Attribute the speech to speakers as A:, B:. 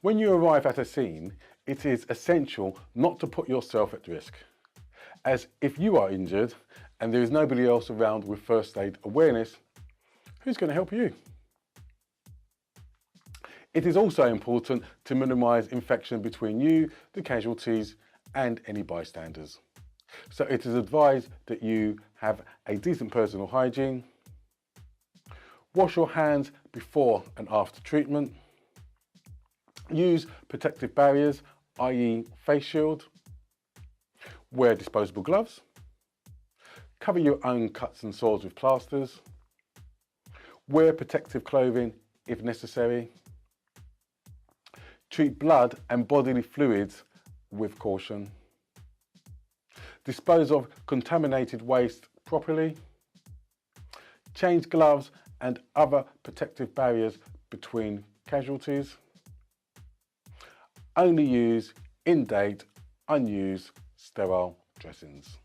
A: When you arrive at a scene, it is essential not to put yourself at risk, as if you are injured and there is nobody else around with first aid awareness, who's going to help you? It is also important to minimise infection between you, the casualties, and any bystanders. So it is advised that you have a decent personal hygiene, wash your hands before and after treatment, use protective barriers, i.e. face shield, wear disposable gloves, cover your own cuts and sores with plasters, wear protective clothing if necessary, treat blood and bodily fluids with caution, dispose of contaminated waste properly, change gloves and other protective barriers between casualties, only use in-date, unused, sterile dressings.